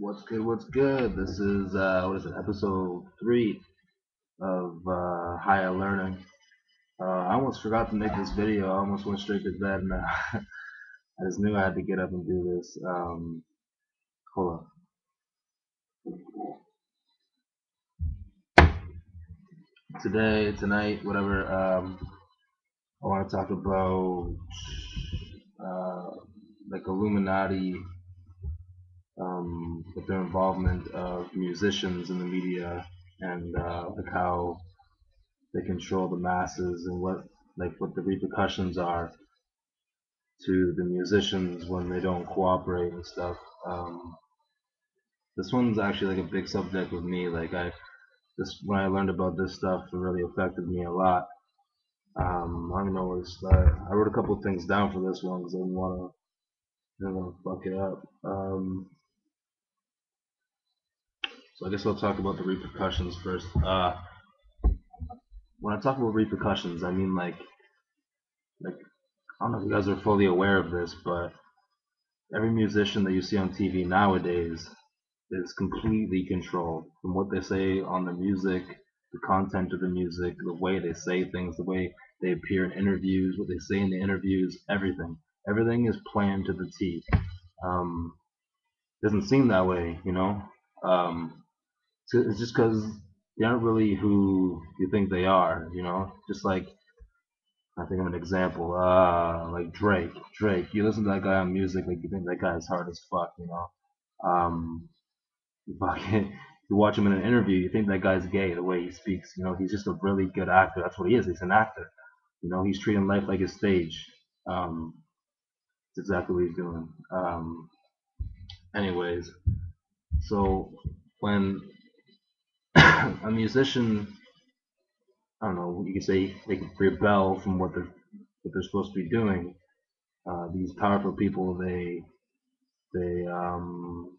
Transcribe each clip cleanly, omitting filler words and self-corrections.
What's good? What's good? This is what is it? Episode 3 of Higher Learning. I almost forgot to make this video. I almost went straight to bed, and I just knew I had to get up and do this. Hold up. Tonight, whatever. I want to talk about uh, like Illuminati, with their involvement of musicians in the media, and like how they control the masses and what the repercussions are to the musicians when they don't cooperate and stuff. Um, this one's actually like a big subject with me. This when I learned about this stuff, it really affected me a lot. I don't even know where to start. I wrote a couple of things down for this one because didn't want to fuck it up. So I guess I'll talk about the repercussions first. When I talk about repercussions, I mean like I don't know if you guys are fully aware of this, but every musician that you see on TV nowadays is completely controlled from what they say on the music, the content of the music, the way they say things, the way they appear in interviews, what they say in the interviews, everything. Everything is planned to the T. Um, doesn't seem that way, you know. Um, it's just because they aren't really who you think they are, you know. Just like I think of an example, like Drake. Drake, you listen to that guy on music, like you think that guy is hard as fuck, you know. Um, you fucking, you watch him in an interview, you think that guy's gay the way he speaks. You know, he's just a really good actor. That's what he is. He's an actor. You know, he's treating life like a stage. Um, that's exactly what he's doing. Anyways, so when a musician, I don't know, you could say they can rebel from what they're supposed to be doing. These powerful people, they um,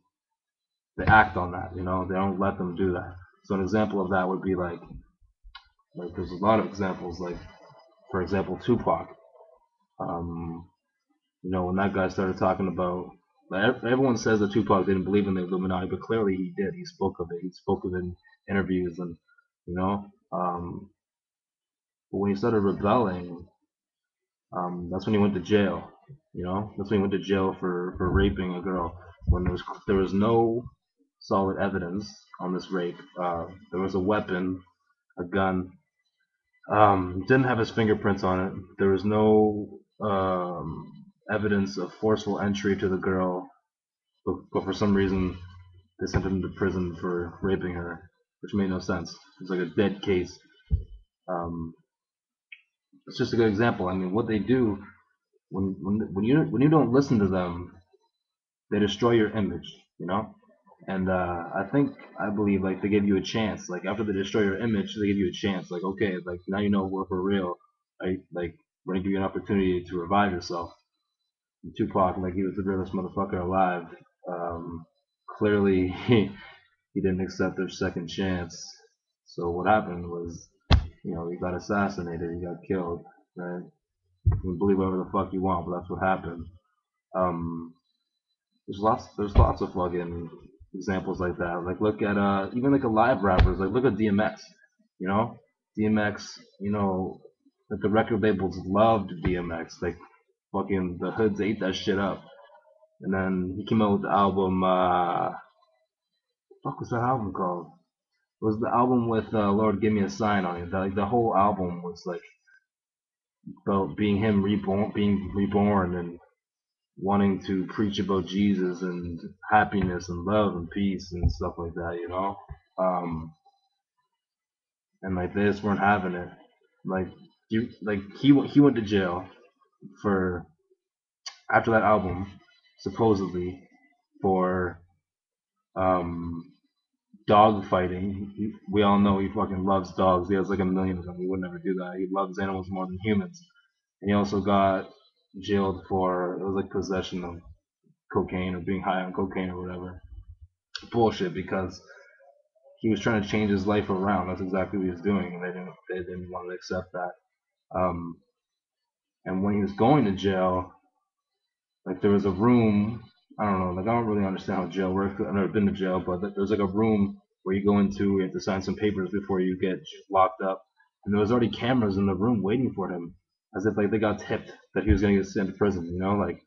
they act on that. You know, they don't let them do that. So an example of that would be like there's a lot of examples. Like for example, Tupac. Um, you know, when that guy started talking about, like, everyone says that Tupac didn't believe in the Illuminati, but clearly he did. He spoke of it. He spoke of it in interviews, and you know, but when he started rebelling, that's when he went to jail. You know, that's when he went to jail for raping a girl. When there was no solid evidence on this rape. There was a weapon, a gun. Didn't have his fingerprints on it. There was no evidence of forceful entry to the girl, but for some reason they sent him to prison for raping her, which made no sense. It was like a dead case. Um, it's just a good example. I mean, what they do when you don't listen to them, they destroy your image. You know, and I believe like they give you a chance. Like after they destroy your image, they give you a chance. Like okay, like now you know we're for real. Right? Like we're gonna give you an opportunity to revive yourself. And Tupac, like he was the realest motherfucker alive. Um, Clearly, he didn't accept their second chance. So what happened was, you know, he got assassinated. He got killed. Right? You can believe whatever the fuck you want, but that's what happened. Um, there's lots of fucking examples like that. Like look at even like a live rappers. Like look at DMX. You know, DMX. You know, like the record labels loved DMX. Like fucking the hoods ate that shit up. And then he came out with the album. What was that album called? It was the album with Lord Give Me a Sign on it. Like the whole album was like about being him reborn, being reborn, and wanting to preach about Jesus and happiness and love and peace and stuff like that, you know. Um, and like they just weren't having it. Like he went to jail for after that album, supposedly for um dog fighting. We all know he fucking loves dogs. He has like a million of them. He would never do that. He loves animals more than humans. And he also got jailed for it was like possession of cocaine or being high on cocaine or whatever. Bullshit because he was trying to change his life around. That's exactly what he was doing, and they didn't want to accept that. Um, and when he was going to jail, like there was a room. I don't know, like I don't really understand how jail works. I've never been to jail, but there's like a room where you go into, you have to sign some papers before you get locked up, and there was already cameras in the room waiting for him, as if like they got tipped that he was gonna get sent to prison. You know, like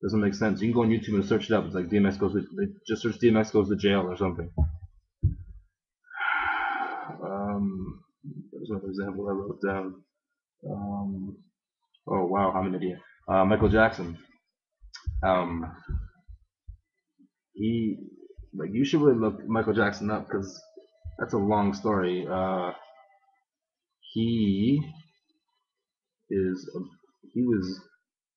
doesn't make sense. You can go on YouTube and search it up. It's like DMX goes to, like, just search DMX goes to jail or something. There's another example I wrote down. Um, oh wow, I'm an idiot. Michael Jackson. Um, he like you should really look Michael Jackson up because that's a long story. He is he was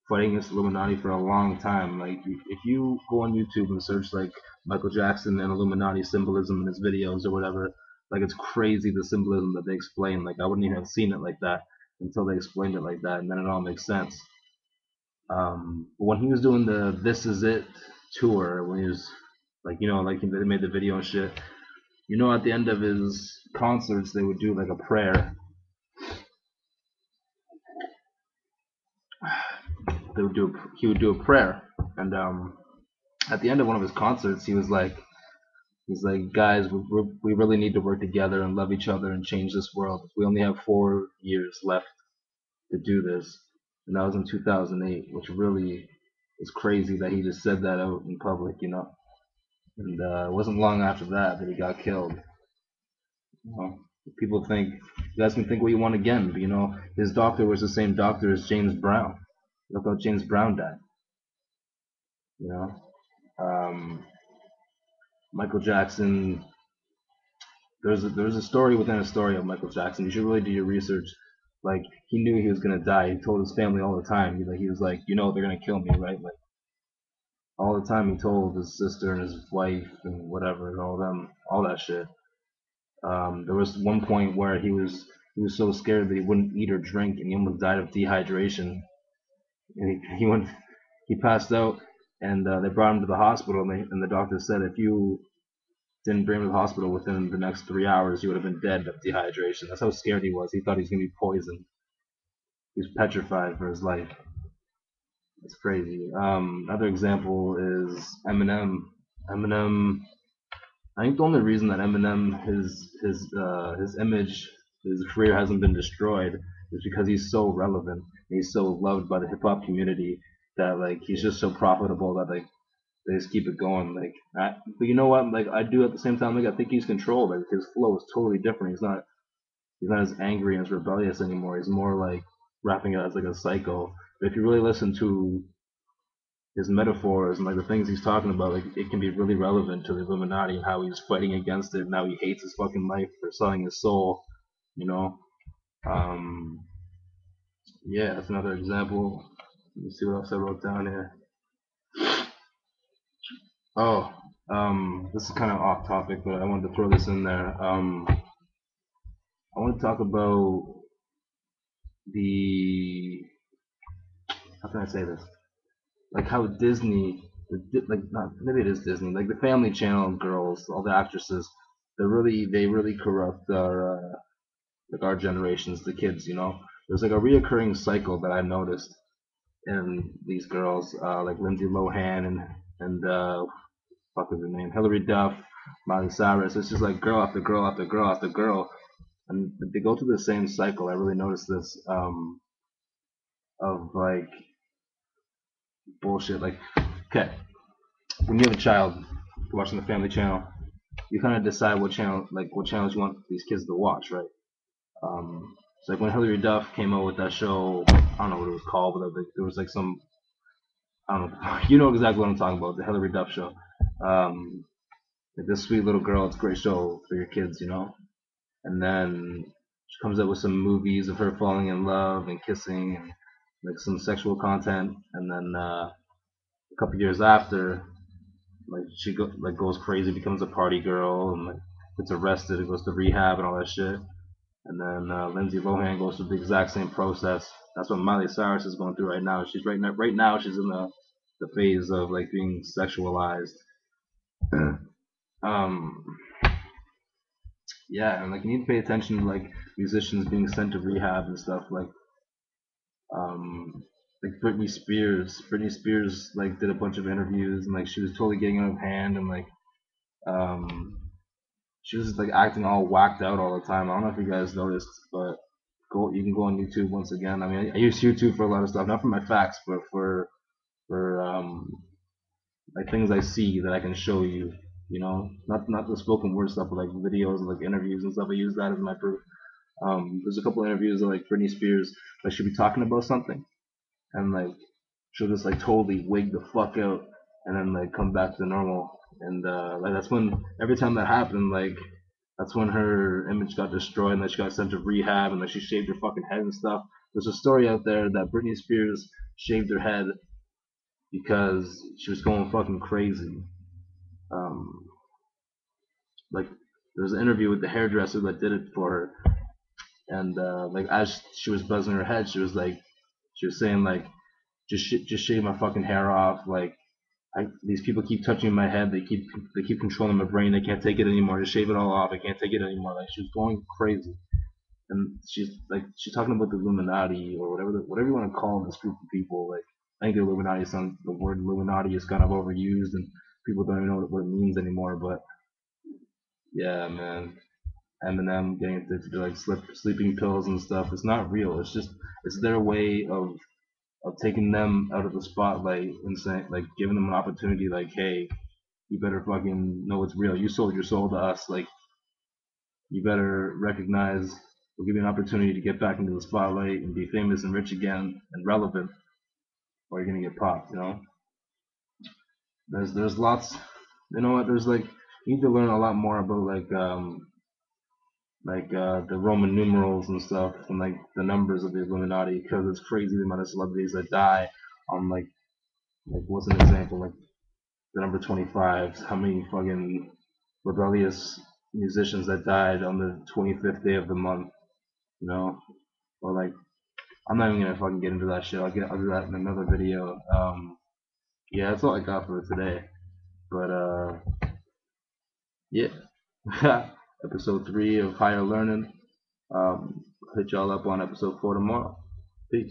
fighting against Illuminati for a long time. Like if you go on YouTube and search like Michael Jackson and Illuminati symbolism in his videos or whatever, like it's crazy the symbolism that they explain. Like I wouldn't even have seen it like that until they explained it like that, and then it all makes sense. But when he was doing the "This Is It" tour, when he was like, you know, like they made the video and shit. You know, at the end of his concerts, they would do like a prayer. He would do a prayer, and at the end of one of his concerts, he's like, guys, we really need to work together and love each other and change this world. We only have 4 years left to do this, and that was in 2008, which really is crazy that he just said that out in public, you know. And it wasn't long after that he got killed. You know, people think you guys can think what you want again, but you know his doctor was the same doctor as James Brown. Look how James Brown died. You know, Michael Jackson. There's a story within a story of Michael Jackson. You should really do your research. Like he knew he was gonna die. He told his family all the time. He was like, you know, they're gonna kill me, right? Like all the time he told his sister and his wife and whatever and all them, all that shit. There was one point where he was so scared that he wouldn't eat or drink, and he almost died of dehydration. And he went, he passed out, and they brought him to the hospital, and the doctor said if you didn't bring him to the hospital within the next 3 hours, you would have been dead of dehydration. That's how scared he was. He thought he was gonna be poisoned. He was petrified for his life. It's crazy. Another example is Eminem. Eminem. I think the only reason that Eminem his image, his career hasn't been destroyed is because he's so relevant. And he's so loved by the hip hop community that like he's just so profitable that like they just keep it going. But you know what? Like I do at the same time. Like I think he's controlled. Like his flow is totally different. He's not as angry and as rebellious anymore. He's more like rapping it as like a psycho. But if you really listen to his metaphors and like the things he's talking about, like it can be really relevant to the Illuminati and how he's fighting against it and how he hates his fucking life for selling his soul, you know. Um, yeah, that's another example. Let me see what else I wrote down here. Oh, this is kind of off topic, but I wanted to throw this in there. I want to talk about the how can I say this? Like how Disney, like not maybe it is Disney, like the Family Channel girls, all the actresses, they really corrupt our generations, the kids. You know, there's like a reoccurring cycle that I noticed in these girls, like Lindsay Lohan and fuck is her name, Hilary Duff, Miley Cyrus. It's just like girl after girl after girl after girl, and they go through the same cycle. I really noticed this of like bullshit. Like, okay, when you have a child watching the Family Channel, you kind of decide what channels you want these kids to watch, right? So like when Hilary Duff came out with that show, I don't know what it was called, but like, there was like some, I don't know, you know exactly what I'm talking about, the Hilary Duff show. Like this sweet little girl, it's a great show for your kids, you know. And then she comes up with some movies of her falling in love and kissing and like some sexual content, and then a couple years after, like goes crazy, becomes a party girl, and like gets arrested and goes to rehab and all that shit. And then Lindsay Lohan goes through the exact same process. That's what Miley Cyrus is going through right now. She's right now she's in the phase of like being sexualized. um, yeah, and like you need to pay attention to like musicians being sent to rehab and stuff. Like, um, like Britney Spears. Britney Spears like did a bunch of interviews and like she was totally getting out of hand and like um she was like acting all whacked out all the time. I don't know if you guys noticed, but you can go on YouTube once again. I mean, I use YouTube for a lot of stuff, not for my facts, but for like things I see that I can show you. You know, not the spoken word stuff, but like videos and like interviews and stuff. I use that as my proof. There's a couple of interviews of like Britney Spears, like she'll be talking about something, and like she'll just like totally wig the fuck out, and then like come back to normal. And like that's when every time that happened, like that's when her image got destroyed, and then she got sent to rehab, and then she shaved her fucking head and stuff. There's a story out there that Britney Spears shaved her head because she was going fucking crazy. Um, like there was an interview with the hairdresser that did it for her, and like as she was buzzing her head, she was saying like just shave my fucking hair off. Like these people keep touching my head. They keep controlling my brain. They can't take it anymore. Just shave it all off. I can't take it anymore. Like she was going crazy, and she's talking about the Illuminati or whatever you want to call this group of people. Like I think the Illuminati the word Illuminati is kind of overused and people don't even know what it means anymore. But yeah, man, Eminem getting addicted to like sleeping pills and stuff. It's not real. It's their way of taking them out of the spotlight and saying like giving them an opportunity like, hey, you better fucking know what's real. You sold your soul to us. Like you better recognize we'll give you an opportunity to get back into the spotlight and be famous and rich again and relevant, or you're gonna get popped. You know, there's lots. You know what? There's like you need to learn a lot more about the Roman numerals and stuff and like the numbers of the Illuminati because it's crazy the amount of celebrities that die on like what's an example like the number 25. How many fucking rebellious musicians that died on the 25th day of the month, you know? Or like, I'm not even gonna fucking get into that shit. I'll do that in another video. Yeah, that's all I got for today. But yeah, episode 3 of Higher Learning. Hit y'all up on episode 4 tomorrow. Peace.